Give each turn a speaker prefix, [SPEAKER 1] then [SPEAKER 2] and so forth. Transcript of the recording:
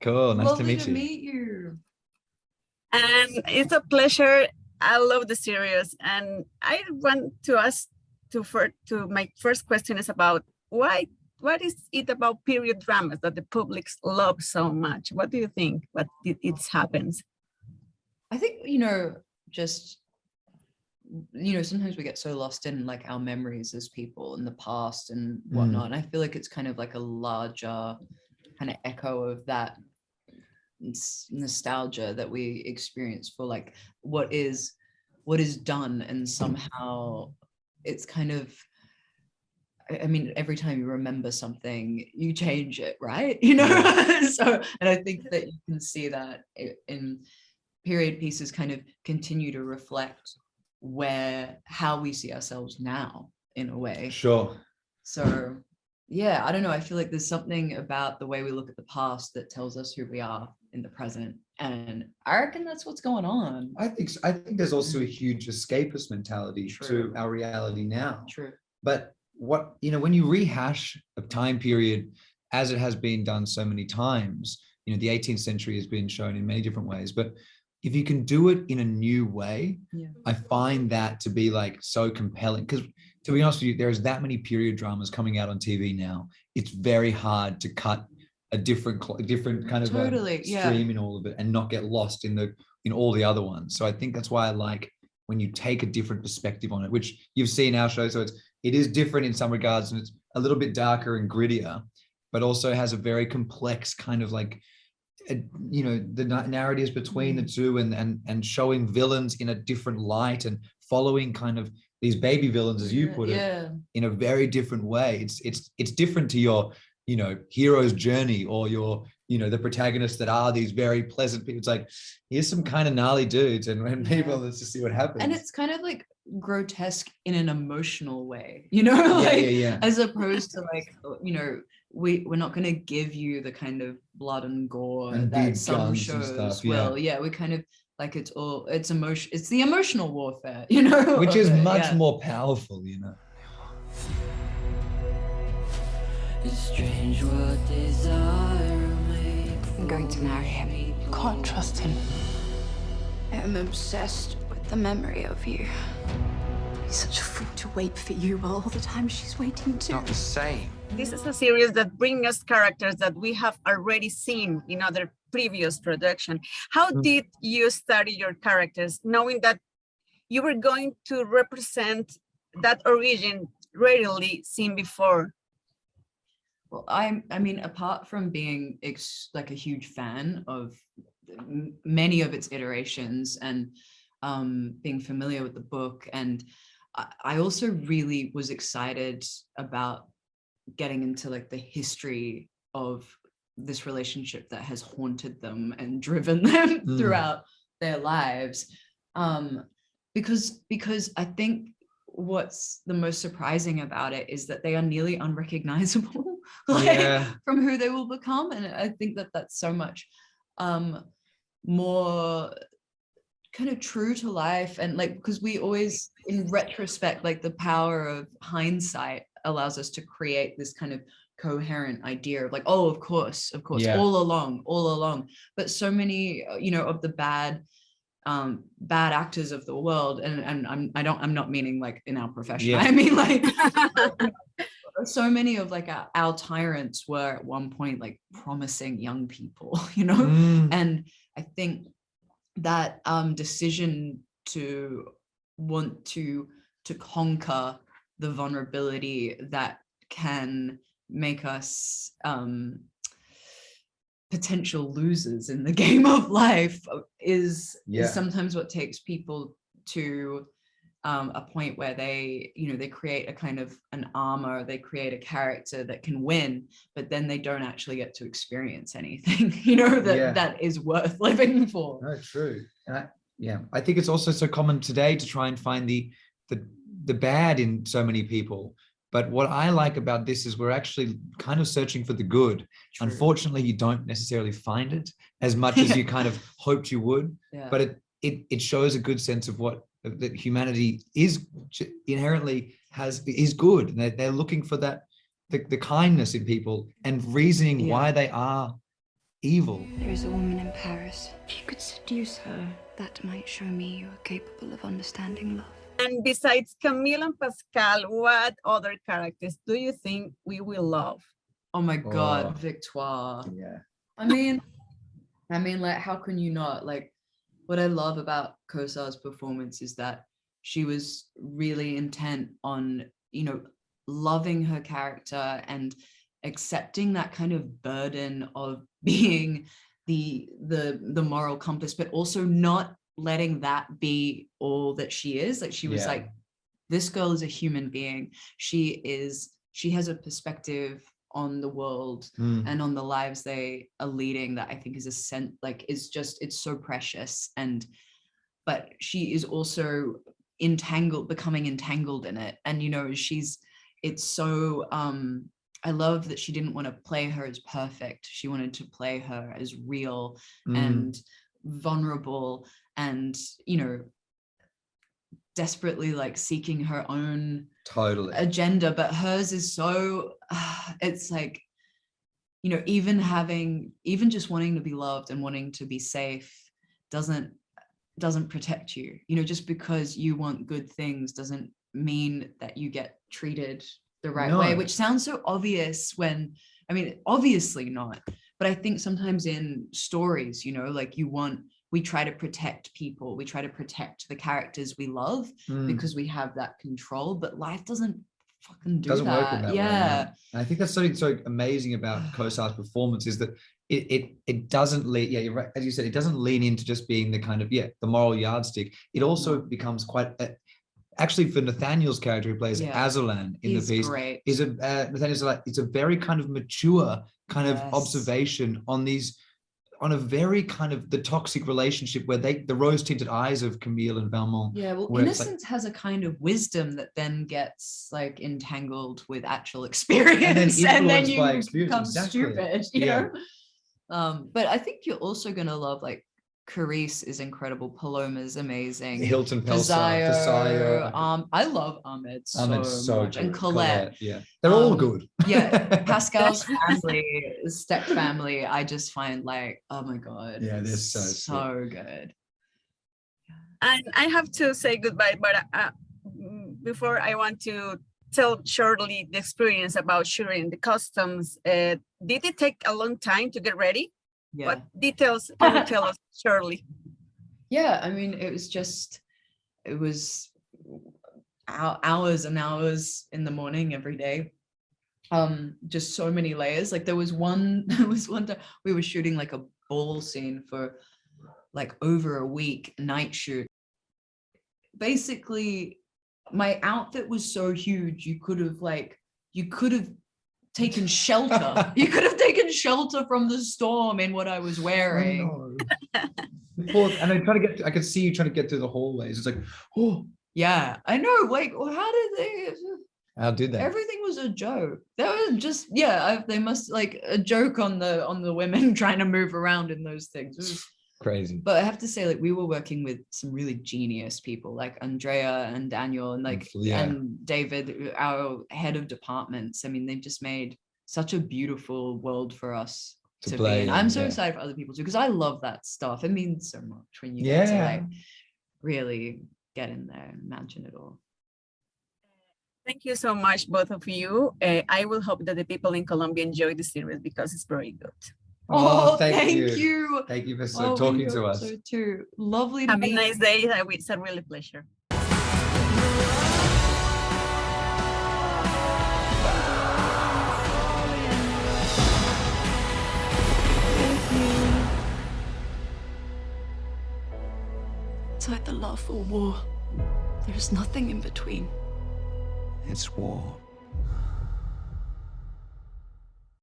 [SPEAKER 1] Cool. Nice
[SPEAKER 2] Lovely
[SPEAKER 1] to meet
[SPEAKER 2] meet you.
[SPEAKER 3] And it's a pleasure. I love the series, and I want to ask to my first question is about what is it about period dramas that the public love so much? What do you think? What it happens?
[SPEAKER 2] I think, just, sometimes we get so lost in like our memories as people in the past and whatnot. And I feel like it's kind of like a larger kind of echo of that nostalgia that we experience for like what is done, and somehow it's kind of, I mean, every time you remember something, you change it, right? So, and I think that you can see that in period pieces kind of continue to reflect how we see ourselves now in a way.
[SPEAKER 1] Sure.
[SPEAKER 2] So yeah, I don't know. I feel like there's something about the way we look at the past that tells us who we are in the present. And I reckon that's what's going on.
[SPEAKER 1] I think so. I think there's also a huge escapist mentality
[SPEAKER 2] True.
[SPEAKER 1] to our reality now.
[SPEAKER 2] True.
[SPEAKER 1] But when you rehash a time period as it has been done so many times, the 18th century has been shown in many different ways, but if you can do it in a new way, I find that to be like so compelling. Because to be honest with you, there's that many period dramas coming out on TV now. It's very hard to cut a different kind of stream in all of it and not get lost in all the other ones. So I think that's why I like when you take a different perspective on it, which you've seen our show. So it is different in some regards, and it's a little bit darker and grittier, but also has a very complex kind of like, the narratives between the two and showing villains in a different light and following kind of these baby villains, as you put it, in a very different way. It's different to your, hero's journey or your, the protagonists that are these very pleasant people. It's like, here's some kind of gnarly dudes and people, let's just see what happens.
[SPEAKER 2] And it's kind of like grotesque in an emotional way, as opposed to like, we're not going to give you the kind of blood and gore
[SPEAKER 1] and
[SPEAKER 2] that some shows will. We kind of like it's the emotional warfare,
[SPEAKER 1] which is much more powerful,
[SPEAKER 4] It's strange what desire makes.
[SPEAKER 5] I'm going to marry him. You can't trust him.
[SPEAKER 6] I am obsessed with the memory of you.
[SPEAKER 5] He's such a fool to wait for you while all the time she's waiting too.
[SPEAKER 4] Not the same.
[SPEAKER 3] This is a series that brings us characters that we have already seen in other previous production. How did you study your characters, knowing that you were going to represent that origin rarely seen before?
[SPEAKER 2] Well, I mean, apart from being like a huge fan of many of its iterations and being familiar with the book, and I also really was excited about getting into like the history of this relationship that has haunted them and driven them throughout their lives. Because I think what's the most surprising about it is that they are nearly unrecognizable from who they will become. And I think that that's so much more kind of true to life. And like, because we always, in retrospect, like the power of hindsight allows us to create this kind of coherent idea of like, oh, of course, all along. But so many, of the bad actors of the world, and I'm not meaning like in our profession. I mean like so many of like our tyrants were at one point like promising young people, and I think that decision to want to conquer the vulnerability that can make us potential losers in the game of life is sometimes what takes people to a point where they create a kind of an armor, they create a character that can win, but then they don't actually get to experience anything, that is worth living for.
[SPEAKER 1] No, true. And I think it's also so common today to try and find the bad in so many people. But what I like about this is we're actually kind of searching for the good. True. Unfortunately, you don't necessarily find it as much as you kind of hoped you would. But it shows a good sense of what that humanity is inherently is good. And they're looking for that the kindness in people and reasoning why they are evil.
[SPEAKER 6] There is a woman in Paris. If you could seduce her, that might show me you are capable of understanding love.
[SPEAKER 3] And besides Camille and Pascal, what other characters do you think we will love?
[SPEAKER 2] Oh my God,
[SPEAKER 1] Oh.
[SPEAKER 2] Victoire.
[SPEAKER 1] Yeah.
[SPEAKER 2] I mean, like, how can you not? Like, what I love about Kosar's performance is that she was really intent on, you know, loving her character and accepting that kind of burden of being the moral compass, but also not letting that be all that she is. Like, she was like, this girl is a human being. She has a perspective on the world and on the lives they are leading that I think is it's so precious. But she is also becoming entangled in it. And, you know, it's so, I love that she didn't want to play her as perfect. She wanted to play her as real and vulnerable and, you know, desperately like seeking her own agenda. But hers is so, it's like, you know, even just wanting to be loved and wanting to be safe doesn't protect you. You know, just because you want good things doesn't mean that you get treated the right way, which sounds so obvious when, I mean, obviously not. But I think sometimes in stories, you know, like we try to protect people. We try to protect the characters we love because we have that control, but life doesn't fucking do that.
[SPEAKER 1] Work in that way. And I think that's something so amazing about Kosar's performance is that it doesn't lean, you're right, as you said, it doesn't lean into just being the kind of, the moral yardstick. It also becomes quite, actually for Nathaniel's character who plays Azalan in the piece,
[SPEAKER 2] great.
[SPEAKER 1] Nathaniel's like, it's a very kind of mature kind of observation on a very kind of the toxic relationship where the rose-tinted eyes of Camille and Valmont.
[SPEAKER 2] Yeah, well, innocence has a kind of wisdom that then gets like entangled with actual experience, and then you become stupid, you know? But I think you're also gonna love, like, Carice is incredible, Paloma's amazing,
[SPEAKER 1] Hilton Pelsayo.
[SPEAKER 2] I love Ahmed so much,
[SPEAKER 1] good.
[SPEAKER 2] And Colette.
[SPEAKER 1] They're all good.
[SPEAKER 2] Pascal's family, step family, I just find like, oh my God,
[SPEAKER 1] they're so
[SPEAKER 2] good.
[SPEAKER 3] And I have to say goodbye, but before I want to tell shortly the experience about shooting the costumes. Did it take a long time to get ready? What details can you tell us shortly?
[SPEAKER 2] Yeah, I mean, it was hours and hours in the morning every day. Just so many layers. Like there was one time we were shooting like a ball scene for like over a week, night shoot. Basically, my outfit was so huge, you could have taken shelter. You could have taken shelter from the storm in what I was wearing.
[SPEAKER 1] And I could see you trying to get through the hallways. It's like, oh
[SPEAKER 2] yeah, I know. Like, how did they? Everything was a joke. That was just they must like a joke on the women trying to move around in those things. It was
[SPEAKER 1] crazy.
[SPEAKER 2] But I have to say, like, we were working with some really genius people, like Andrea and Daniel and and David, our head of departments. I mean, they've just made such a beautiful world for us to be in. I'm so excited for other people too, because I love that stuff. It means so much when you get to like really get in there and imagine it all.
[SPEAKER 3] Thank you so much, both of you. I will hope that the people in Colombia enjoy the series because it's very good.
[SPEAKER 1] Oh, thank you. Thank you for talking to us.
[SPEAKER 2] So too. Lovely to meet you.
[SPEAKER 3] Have a nice day. It's a really pleasure.
[SPEAKER 5] It's either love or war. There is nothing in between.
[SPEAKER 4] It's war.